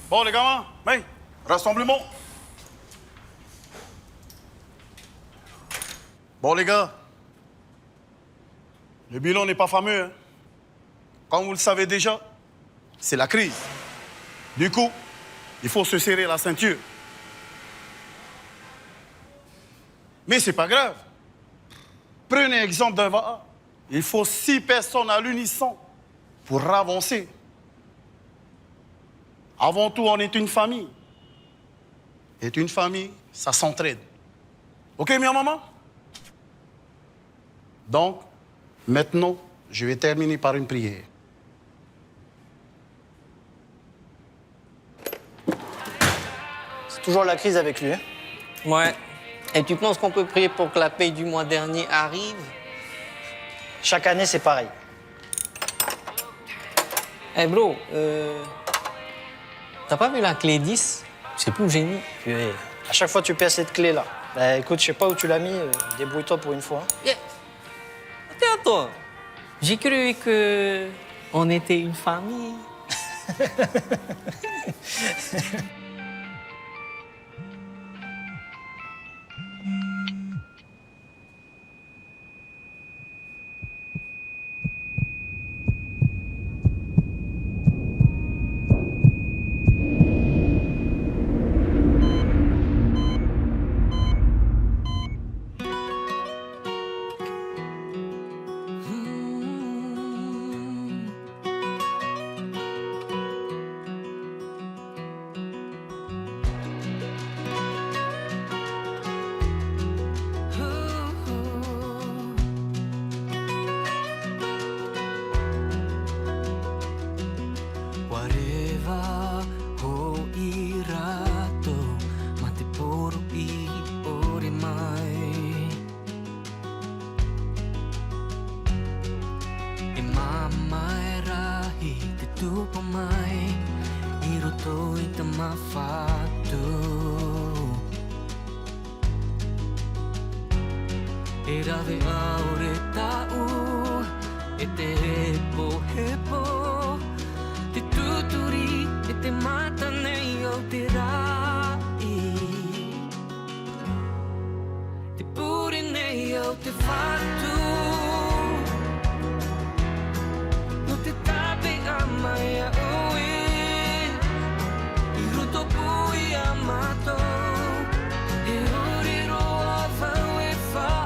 Bon, les gamins, mais, rassemblement. Bon, les gars, le bilan n'est pas fameux. Hein. Comme vous le savez déjà, c'est la crise. Du coup, il faut se serrer la ceinture. Mais c'est pas grave. Prenez exemple d'un VAA. Il faut 6 personnes à l'unisson pour avancer. Avant tout, on est une famille. Et une famille, ça s'entraide. OK, ma maman? Donc, maintenant, je vais terminer par une prière. C'est toujours la crise avec lui, hein? Ouais. Et tu penses qu'on peut prier pour que la paye du mois dernier arrive? Chaque année, c'est pareil. Eh bro, t'as pas vu la clé 10? C'est plus génie. Purée. À chaque fois, tu perds cette clé-là. Bah, écoute, je sais pas où tu l'as mis. Débrouille-toi pour une fois. Hein. Yeah. Attends. J'ai cru que on était une famille. Erave aure tau, e te hepo, te tuturi, e te mata nei o te rai. Te puri nei o te fatu, no te tape a mai a oe, I ruto pui a mato, e ori roa vau e fa.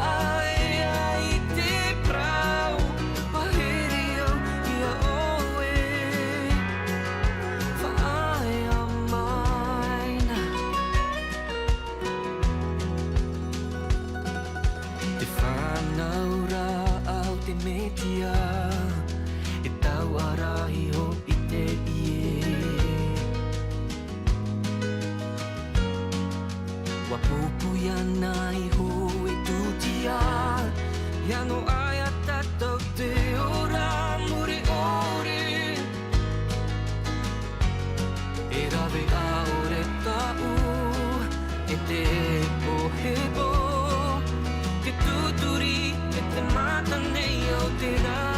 E tau arahi ho I te ie Wa pupu ia nai ho e tutia Ia no ai a tatou te ora muri ore E rawe a ore tau E te hebo Te tuturi e te mata nei o te rai